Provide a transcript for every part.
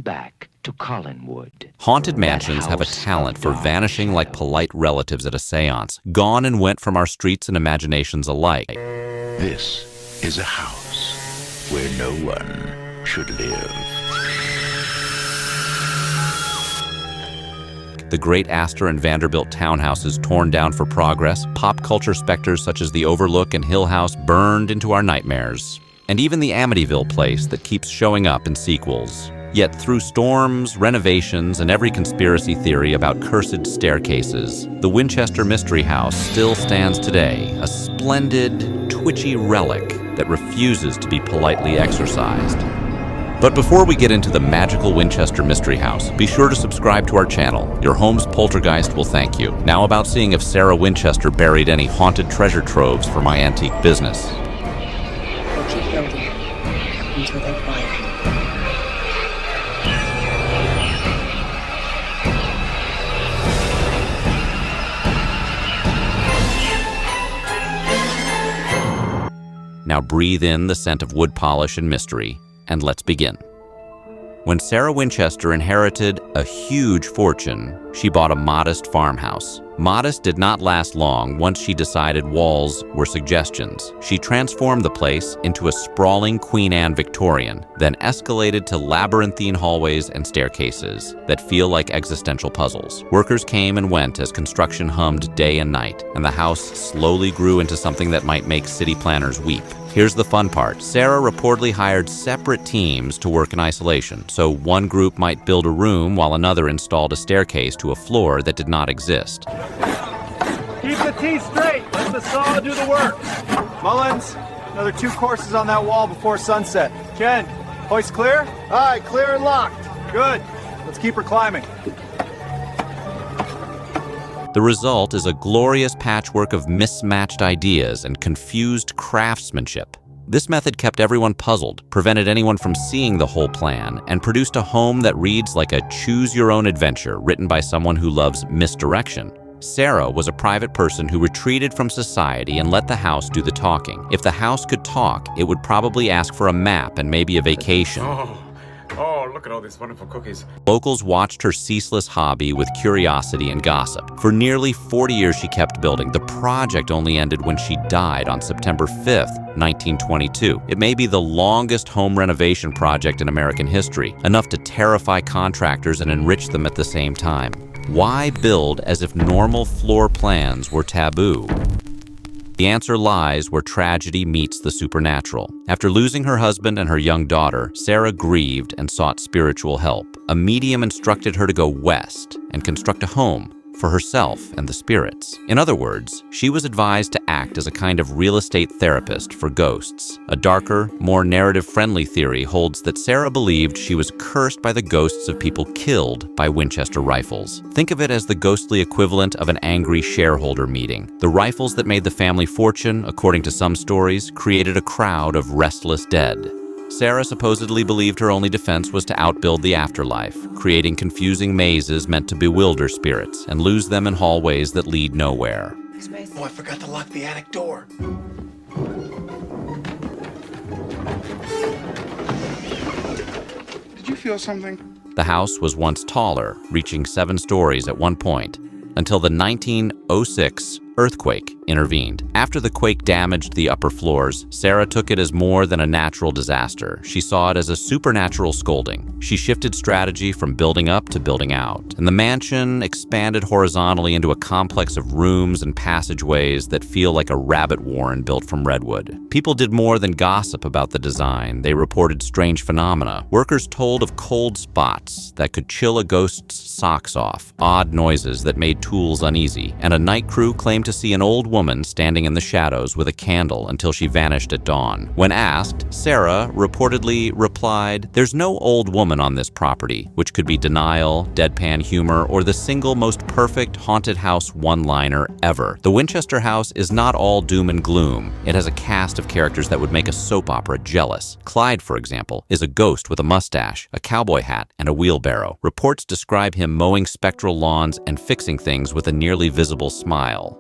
back to Collinwood. Haunted mansions have a talent for vanishing like polite relatives at a seance, gone and went from our streets and imaginations alike. This is a house where no one should live. The great Astor and Vanderbilt townhouses torn down for progress, pop culture specters such as the Overlook and Hill House burned into our nightmares. And even the Amityville place that keeps showing up in sequels. Yet through storms, renovations, and every conspiracy theory about cursed staircases, the Winchester Mystery House still stands today, a splendid, twitchy relic that refuses to be politely exorcised. But before we get into the magical Winchester Mystery House, be sure to subscribe to our channel. Your home's poltergeist will thank you. Now about seeing if Sarah Winchester buried any haunted treasure troves for my antique business. We'll keep building until they're quiet. Now breathe in the scent of wood polish and mystery, and let's begin. When Sarah Winchester inherited a huge fortune, she bought a modest farmhouse. Modest did not last long once she decided walls were suggestions. She transformed the place into a sprawling Queen Anne Victorian, then escalated to labyrinthine hallways and staircases that feel like existential puzzles. Workers came and went as construction hummed day and night, and the house slowly grew into something that might make city planners weep. Here's the fun part. Sarah reportedly hired separate teams to work in isolation, so one group might build a room while another installed a staircase to a floor that did not exist. Keep the T straight. Let the saw do the work. Mullins, another 2 courses on that wall before sunset. Jen, hoist clear? Aye, clear and locked. Good. Let's keep her climbing. The result is a glorious patchwork of mismatched ideas and confused craftsmanship. This method kept everyone puzzled, prevented anyone from seeing the whole plan, and produced a home that reads like a choose-your-own-adventure written by someone who loves misdirection. Sarah was a private person who retreated from society and let the house do the talking. If the house could talk, it would probably ask for a map and maybe a vacation. Oh, look at all these wonderful cookies. Locals watched her ceaseless hobby with curiosity and gossip. For nearly 40 years she kept building. The project only ended when she died on September 5th, 1922. It may be the longest home renovation project in American history, enough to terrify contractors and enrich them at the same time. Why build as if normal floor plans were taboo? The answer lies where tragedy meets the supernatural. After losing her husband and her young daughter, Sarah grieved and sought spiritual help. A medium instructed her to go west and construct a home for herself and the spirits. In other words, she was advised to act as a kind of real estate therapist for ghosts. A darker, more narrative-friendly theory holds that Sarah believed she was cursed by the ghosts of people killed by Winchester rifles. Think of it as the ghostly equivalent of an angry shareholder meeting. The rifles that made the family fortune, according to some stories, created a crowd of restless dead. Sarah supposedly believed her only defense was to outbuild the afterlife, creating confusing mazes meant to bewilder spirits and lose them in hallways that lead nowhere. Oh, I forgot to lock the attic door. Did you feel something? The house was once taller, reaching 7 stories at one point, until the 1906 earthquake intervened. After the quake damaged the upper floors, Sarah took it as more than a natural disaster. She saw it as a supernatural scolding. She shifted strategy from building up to building out, and the mansion expanded horizontally into a complex of rooms and passageways that feel like a rabbit warren built from redwood. People did more than gossip about the design. They reported strange phenomena. Workers told of cold spots that could chill a ghost's socks off, odd noises that made tools uneasy, and a night crew claimed to see an old woman standing in the shadows with a candle until she vanished at dawn. When asked, Sarah reportedly replied, "There's no old woman on this property," which could be denial, deadpan humor, or the single most perfect haunted house one-liner ever. The Winchester house is not all doom and gloom. It has a cast of characters that would make a soap opera jealous. Clyde, for example, is a ghost with a mustache, a cowboy hat, and a wheelbarrow. Reports describe him mowing spectral lawns and fixing things with a nearly visible smile.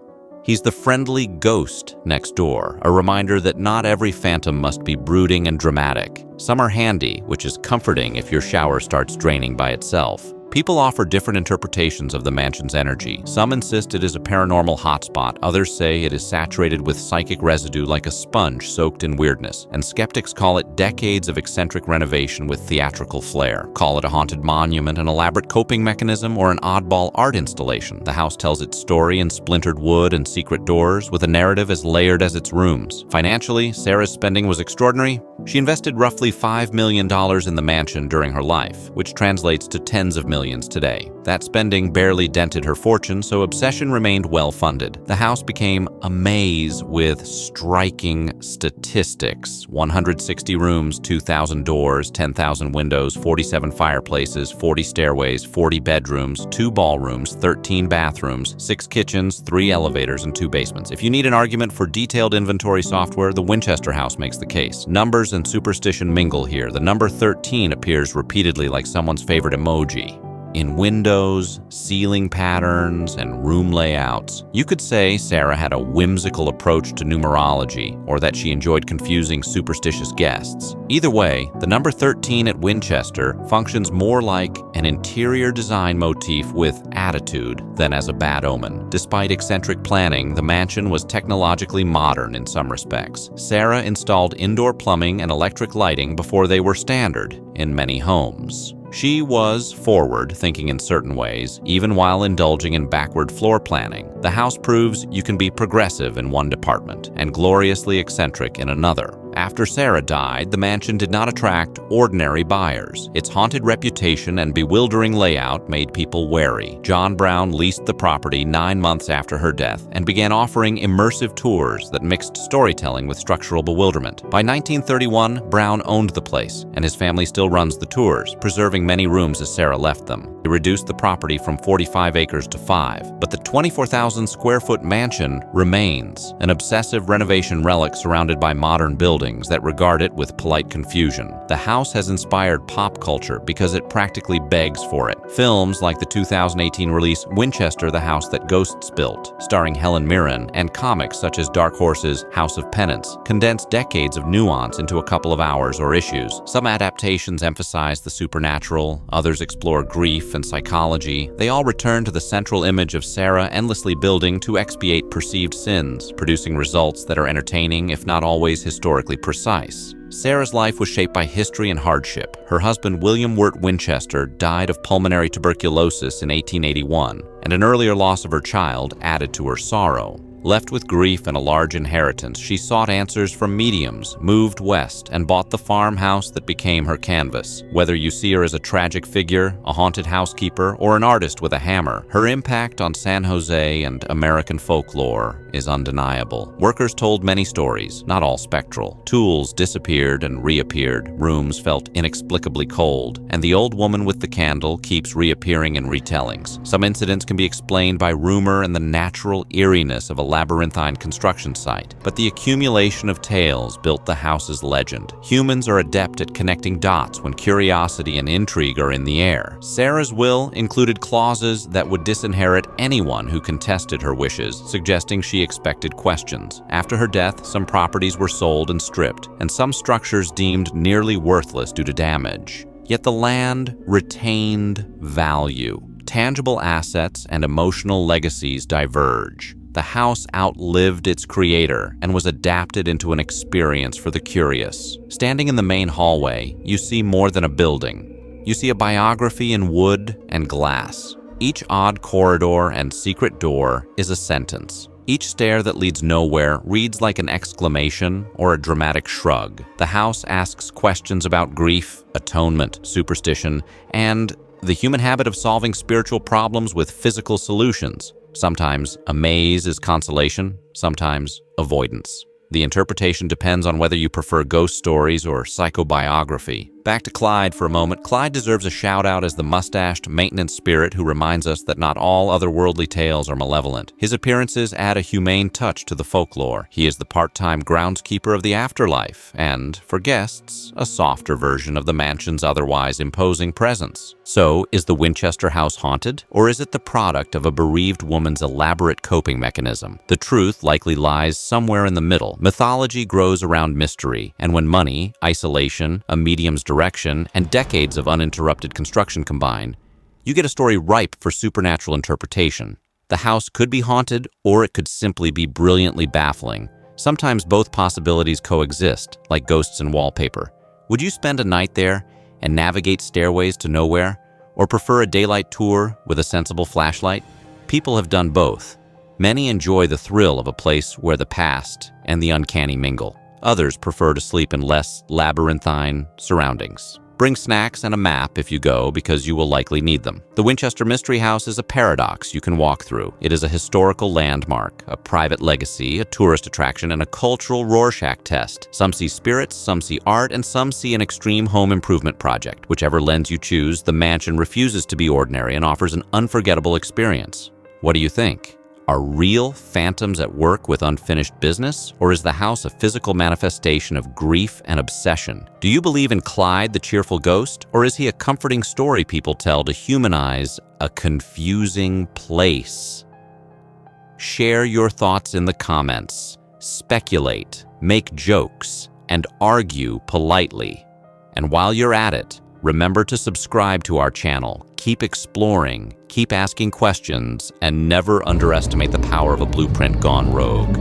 He's the friendly ghost next door, a reminder that not every phantom must be brooding and dramatic. Some are handy, which is comforting if your shower starts draining by itself. People offer different interpretations of the mansion's energy. Some insist it is a paranormal hotspot, others say it is saturated with psychic residue like a sponge soaked in weirdness, and skeptics call it decades of eccentric renovation with theatrical flair. Call it a haunted monument, an elaborate coping mechanism, or an oddball art installation. The house tells its story in splintered wood and secret doors, with a narrative as layered as its rooms. Financially, Sarah's spending was extraordinary. She invested roughly $5 million in the mansion during her life, which translates to tens of millions today. That spending barely dented her fortune, so obsession remained well-funded. The house became a maze with striking statistics: 160 rooms, 2,000 doors, 10,000 windows, 47 fireplaces, 40 stairways, 40 bedrooms, 2 ballrooms, 13 bathrooms, 6 kitchens, 3 elevators, and 2 basements. If you need an argument for detailed inventory software, the Winchester House makes the case. Numbers and superstition mingle here. The number 13 appears repeatedly like someone's favorite emoji. In windows, ceiling patterns, and room layouts. You could say Sarah had a whimsical approach to numerology, or that she enjoyed confusing superstitious guests. Either way, the number 13 at Winchester functions more like an interior design motif with attitude than as a bad omen. Despite eccentric planning, the mansion was technologically modern in some respects. Sarah installed indoor plumbing and electric lighting before they were standard in many homes. She was forward, thinking in certain ways, even while indulging in backward floor planning. The house proves you can be progressive in one department and gloriously eccentric in another. After Sarah died, the mansion did not attract ordinary buyers. Its haunted reputation and bewildering layout made people wary. John Brown leased the property 9 months after her death and began offering immersive tours that mixed storytelling with structural bewilderment. By 1931, Brown owned the place, and his family still runs the tours, preserving many rooms as Sarah left them. He reduced the property from 45 acres to 5, but the 24,000 square foot mansion remains, an obsessive renovation relic surrounded by modern buildings that regard it with polite confusion. The house has inspired pop culture because it practically begs for it. Films like the 2018 release Winchester, the House That Ghosts Built, starring Helen Mirren, and comics such as Dark Horse's House of Penance condense decades of nuance into a couple of hours or issues. Some adaptations emphasize the supernatural, others explore grief and psychology. They all return to the central image of Sarah endlessly building to expiate perceived sins, producing results that are entertaining if not always historically precise. Sarah's life was shaped by history and hardship. Her husband, William Wirt Winchester, died of pulmonary tuberculosis in 1881, and an earlier loss of her child added to her sorrow. Left with grief and a large inheritance, she sought answers from mediums, moved west, and bought the farmhouse that became her canvas. Whether you see her as a tragic figure, a haunted housekeeper, or an artist with a hammer, her impact on San Jose and American folklore is undeniable. Workers told many stories, not all spectral. Tools disappeared and reappeared, rooms felt inexplicably cold, and the old woman with the candle keeps reappearing in retellings. Some incidents can be explained by rumor and the natural eeriness of a labyrinthine construction site, but the accumulation of tales built the house's legend. Humans are adept at connecting dots when curiosity and intrigue are in the air. Sarah's will included clauses that would disinherit anyone who contested her wishes, suggesting she expected questions. After her death, some properties were sold and stripped, and some structures deemed nearly worthless due to damage. Yet the land retained value. Tangible assets and emotional legacies diverge. The house outlived its creator and was adapted into an experience for the curious. Standing in the main hallway, you see more than a building. You see a biography in wood and glass. Each odd corridor and secret door is a sentence. Each stair that leads nowhere reads like an exclamation or a dramatic shrug. The house asks questions about grief, atonement, superstition, and the human habit of solving spiritual problems with physical solutions. Sometimes a maze is consolation, sometimes avoidance. The interpretation depends on whether you prefer ghost stories or psychobiography. Back to Clyde for a moment. Clyde deserves a shout-out as the mustached maintenance spirit who reminds us that not all otherworldly tales are malevolent. His appearances add a humane touch to the folklore. He is the part-time groundskeeper of the afterlife, and, for guests, a softer version of the mansion's otherwise imposing presence. So, is the Winchester house haunted, or is it the product of a bereaved woman's elaborate coping mechanism? The truth likely lies somewhere in the middle. Mythology grows around mystery, and when money, isolation, a medium's direction, and decades of uninterrupted construction combine, you get a story ripe for supernatural interpretation. The house could be haunted, or it could simply be brilliantly baffling. Sometimes both possibilities coexist, like ghosts and wallpaper. Would you spend a night there and navigate stairways to nowhere, or prefer a daylight tour with a sensible flashlight? People have done both. Many enjoy the thrill of a place where the past and the uncanny mingle. Others prefer to sleep in less labyrinthine surroundings. Bring snacks and a map if you go, because you will likely need them. The Winchester Mystery House is a paradox you can walk through. It is a historical landmark, a private legacy, a tourist attraction, and a cultural Rorschach test. Some see spirits, some see art, and some see an extreme home improvement project. Whichever lens you choose, the mansion refuses to be ordinary and offers an unforgettable experience. What do you think? Are real phantoms at work with unfinished business, or is the house a physical manifestation of grief and obsession? Do you believe in Clyde, the cheerful ghost, or is he a comforting story people tell to humanize a confusing place? Share your thoughts in the comments, speculate, make jokes, and argue politely. And while you're at it, remember to subscribe to our channel. Keep exploring, keep asking questions, and never underestimate the power of a blueprint gone rogue.